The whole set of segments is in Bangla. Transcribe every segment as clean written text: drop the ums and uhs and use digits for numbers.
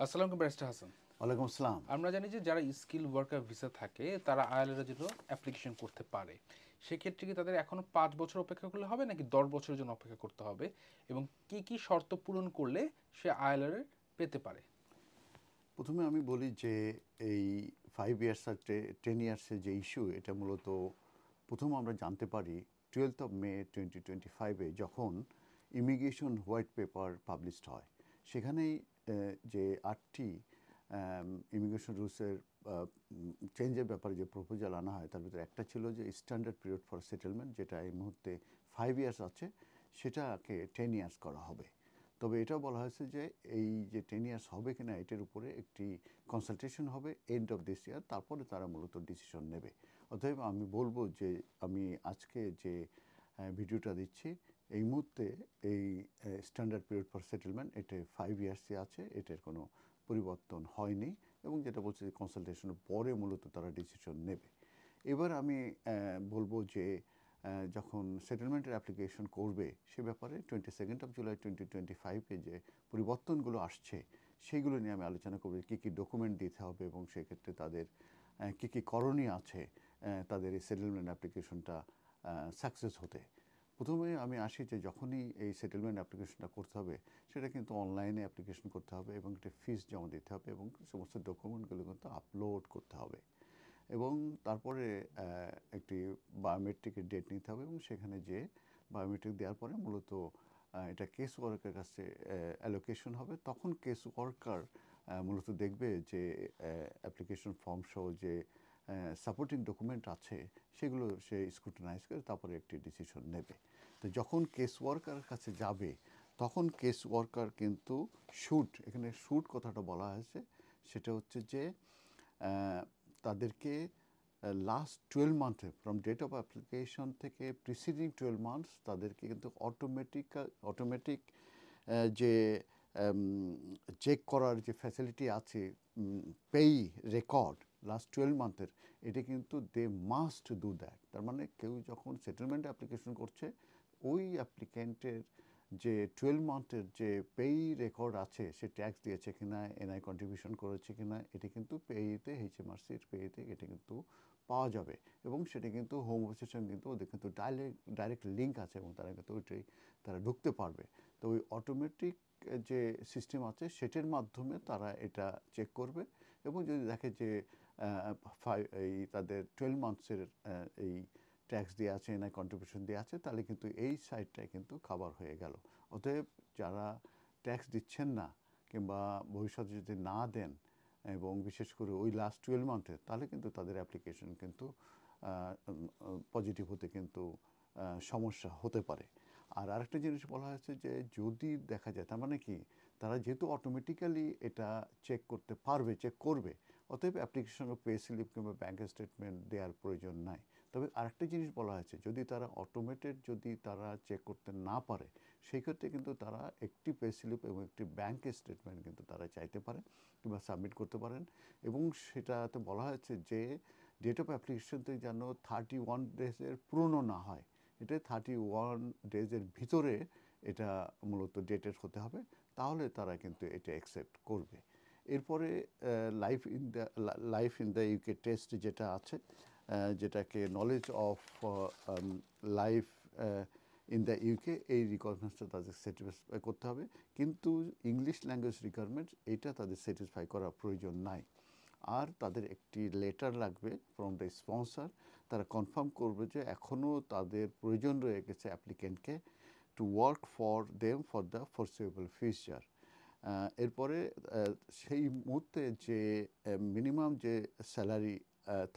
আসসালামু আলাইকুম ব্যারিস্টার হাসান। ওয়ালাইকুম আসসালাম। আমরা জানি যে যারা স্কিল ওয়ার্কার ভিসা থাকে তারা আইএলআর এর জন্য অ্যাপ্লিকেশন করতে পারে। সেক্ষেত্রে কি তাদের এখনো 5 বছর অপেক্ষা করলে হবে নাকি 10 বছরের জন্য অপেক্ষা করতে হবে, এবং কি কি শর্ত পূরণ করলে সে আইএলআর পেতে পারে? প্রথমে আমি বলি যে এই 5 ইয়ার্স আর 10 ইয়ার্সের যে ইস্যু, এটা মূলত প্রথম আমরা জানতে পারি 12 মে 2025-এ যখন ইমিগ্রেশন হোয়াইট পেপার পাবলিশড হয়। সেখানেই যে 8টি ইমিগ্রেশন রুলসের চেঞ্জের ব্যাপারে যে প্রপোজাল আনা হয়, তার ভিতরে একটা ছিল যে স্ট্যান্ডার্ড পিরিয়ড ফর সেটেলমেন্ট, যেটা এই মুহূর্তে 5 ইয়ার্স আছে, সেটাকে 10 ইয়ার্স করা হবে। তবে এটাও বলা হয়েছে যে এই যে 10 ইয়ার্স হবে কিনা এটার উপরে একটি কনসালটেশন হবে এন্ড অফ দিস ইয়ার, তারপরে তারা মূলত ডিসিশন নেবে। অতএব আমি বলবো যে আমি আজকে যে ভিডিওটা দিচ্ছি, এই মুহূর্তে এই স্ট্যান্ডার্ড পিরিয়ড ফর সেটেলমেন্ট এটা 5 ইয়ার্সই আছে, এটার কোনো পরিবর্তন হয়নি, এবং যেটা বলছে যে কনসালটেশনের পরে মূলত তারা ডিসিশন নেবে। এবার আমি বলবো যে যখন সেটেলমেন্টের অ্যাপ্লিকেশন করবে সে ব্যাপারে 22 জুলাই 2025-এ যে পরিবর্তনগুলো আসছে সেইগুলো নিয়ে আমি আলোচনা করব, কী কী ডকুমেন্ট দিতে হবে এবং সেক্ষেত্রে তাদের কী কী করণীয় আছে তাদের এই সেটেলমেন্ট অ্যাপ্লিকেশনটা সাকসেস হতে। প্রথমে আমি আসি যে যখনই এই সেটেলমেন্ট অ্যাপ্লিকেশনটা করতে হবে, সেটা কিন্তু অনলাইনে অ্যাপ্লিকেশন করতে হবে এবং একটা ফিস জমা দিতে হবে এবং সমস্ত ডকুমেন্টগুলো কিন্তু আপলোড করতে হবে, এবং তারপরে একটি বায়োমেট্রিকের ডেট নিতে হবে, এবং সেখানে যে বায়োমেট্রিক দেওয়ার পরে মূলত এটা কেস ওয়ার্কারের কাছে অ্যালোকেশন হবে। তখন কেস ওয়ার্কার মূলত দেখবে যে অ্যাপ্লিকেশন ফর্ম সহ যে সাপোর্টিং ডকুমেন্ট আছে সেগুলো সে স্ক্রুটিনাইজ করে তারপরে একটি ডিসিশন নেবে। তো যখন কেস ওয়ার্কারের কাছে যাবে তখন কেস ওয়ার্কার কিন্তু এখানে শুট কথাটা বলা হয়েছে, সেটা হচ্ছে যে তাদেরকে লাস্ট 12 মান্থে ফ্রম ডেট অফ অ্যাপ্লিকেশন থেকে প্রিসিডিং 12 মান্থস তাদেরকে কিন্তু অটোমেটিক যে চেক করার যে ফ্যাসিলিটি আছে, পেই রেকর্ড লাস্ট 12 মান্থের, এটা কিন্তু দে মাস্ট ডু দ্যাট। তার মানে কেউ যখন সেটেলমেন্ট অ্যাপ্লিকেশন করছে, ওই অ্যাপ্লিক্যান্টের যে 12 মান্থের যে পেই রেকর্ড আছে, সে ট্যাক্স দিয়েছে কিনা, এনআই কন্ট্রিবিউশন করেছে কিনা, এটা কিন্তু পেইতে, এইচএমআরসির পেইতে এটা কিন্তু পাওয়া যাবে, এবং সেটা কিন্তু হোম অফিসের সঙ্গে কিন্তু ওদের কিন্তু ডাইরেক্ট লিঙ্ক আছে, এবং তারা কিন্তু ওইটাই তারা ঢুকতে পারবে। তো ওই অটোমেটিক যে সিস্টেম আছে সেটার মাধ্যমে তারা এটা চেক করবে, এবং যদি দেখে যে এই তাদের 12 মান্থসের এই ট্যাক্স দিয়ে আছে, না কন্ট্রিবিউশন দিয়ে আছে, তাহলে কিন্তু এই সাইডটাই কিন্তু কভার হয়ে গেল। অতএব যারা ট্যাক্স দিচ্ছেন না কিংবা ভবিষ্যতে যদি না দেন, এবং বিশেষ করে ওই লাস্ট 12 মান্থে, তাহলে কিন্তু তাদের অ্যাপ্লিকেশন কিন্তু পজিটিভ হতে কিন্তু সমস্যা হতে পারে। আর আরেকটা জিনিস বলা হয়েছে যে যদি দেখা যায়, তার মানে কি, তারা যেহেতু অটোমেটিক্যালি এটা চেক করতে পারবে, চেক করবে, অতএব অ্যাপ্লিকেশনে পে স্লিপ কিংবা ব্যাঙ্ক স্টেটমেন্ট দেওয়ার প্রয়োজন নাই। তবে আরেকটা জিনিস বলা হয়েছে, যদি তারা যদি তারা চেক করতে না পারে, সেই ক্ষেত্রে কিন্তু তারা একটি পে স্লিপ এবং একটি ব্যাঙ্ক স্টেটমেন্ট কিন্তু তারা চাইতে পারে কিংবা সাবমিট করতে পারেন, এবং সেটাতে বলা হয়েছে যে ডেট অফ অ্যাপ্লিকেশনতে যেন 31 ডেজের পুরনো না হয়, এটা 31 ডেজের ভিতরে এটা মূলত ডেটেড হতে হবে, তাহলে তারা কিন্তু এটা অ্যাকসেপ্ট করবে। এরপরে life in the UK test যেটা আছে, যেটাকে knowledge of life in the UK, এই রিকোয়ারমেন্টসটা তাদের স্যাটিসফাই করতে হবে, কিন্তু ইংলিশ ল্যাঙ্গুয়েজ রিকোয়ারমেন্টস এটা তাদের স্যাটিসফাই করার প্রয়োজন নাই। আর তাদের একটি লেটার লাগবে ফ্রম দ্য স্পন্সর, তারা কনফার্ম করবে যে এখনও তাদের প্রয়োজন রয়ে গেছে অ্যাপ্লিক্যান্টকে to work for them for the foreseeable future. এরপরে সেই মুহূর্তে যে মিনিমাম যে স্যালারি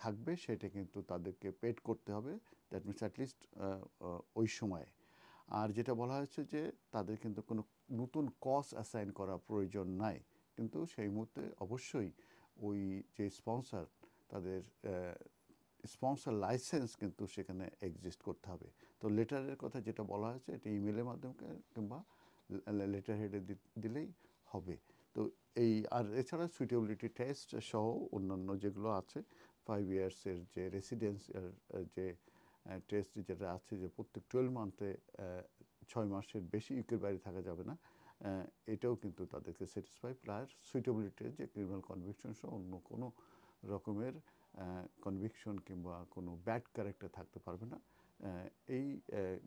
থাকবে সেটা কিন্তু তাদেরকে পেড করতে হবে, দ্যাট মিনস অ্যাটলিস্ট ওই সময়ে। আর যেটা বলা হয়েছে যে তাদের কিন্তু কোনো নতুন কজ অ্যাসাইন করা প্রয়োজন নাই, কিন্তু সেই মুহূর্তে অবশ্যই ওই যে স্পন্সর, তাদের স্পন্সর লাইসেন্স কিন্তু সেখানে এক্সিস্ট করতে হবে। তো লেটারের কথা যেটা বলা হয়েছে, এটা ইমেলের মাধ্যমে কিংবা লেটার হেডে দিলেই হবে। তো এই আর এছাড়া সুইটেবিলিটি টেস্ট সহ অন্যান্য যেগুলো আছে, 5 ইয়ার্সের যে রেসিডেন্স যে টেস্ট যেটা আছে, যে প্রত্যেক 12 মান্থে 6 মাসের বেশি ইউকের বাইরে থাকা যাবে না, এটাও কিন্তু তাদেরকে স্যাটিসফাই প্লাস সুইটেবিলিটি যে ক্রিমিনাল কনভিকশন সহ অন্য কোনো রকমের কনভিকশন কিংবা কোনো ব্যাড ক্যারেক্টার থাকতে পারবে না। এই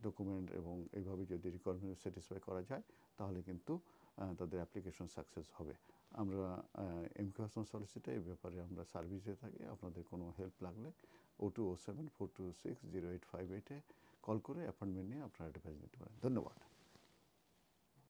ডকুমেন্ট এবং এইভাবে যদি রিকোয়ারমেন্ট স্যাটিসফাই করা যায় তাহলে কিন্তু তাদের অ্যাপ্লিকেশন সাকসেস হবে। আমরা এমকে হাসান সলিসিটর এই ব্যাপারে আমরা সার্ভিস দিয়ে থাকি। আপনাদের কোনো হেল্প লাগলে 0207 426 0858-এ কল করে অ্যাপয়েন্টমেন্ট নিয়ে আপনারা অ্যাডভাইস নিতে পারেন। ধন্যবাদ।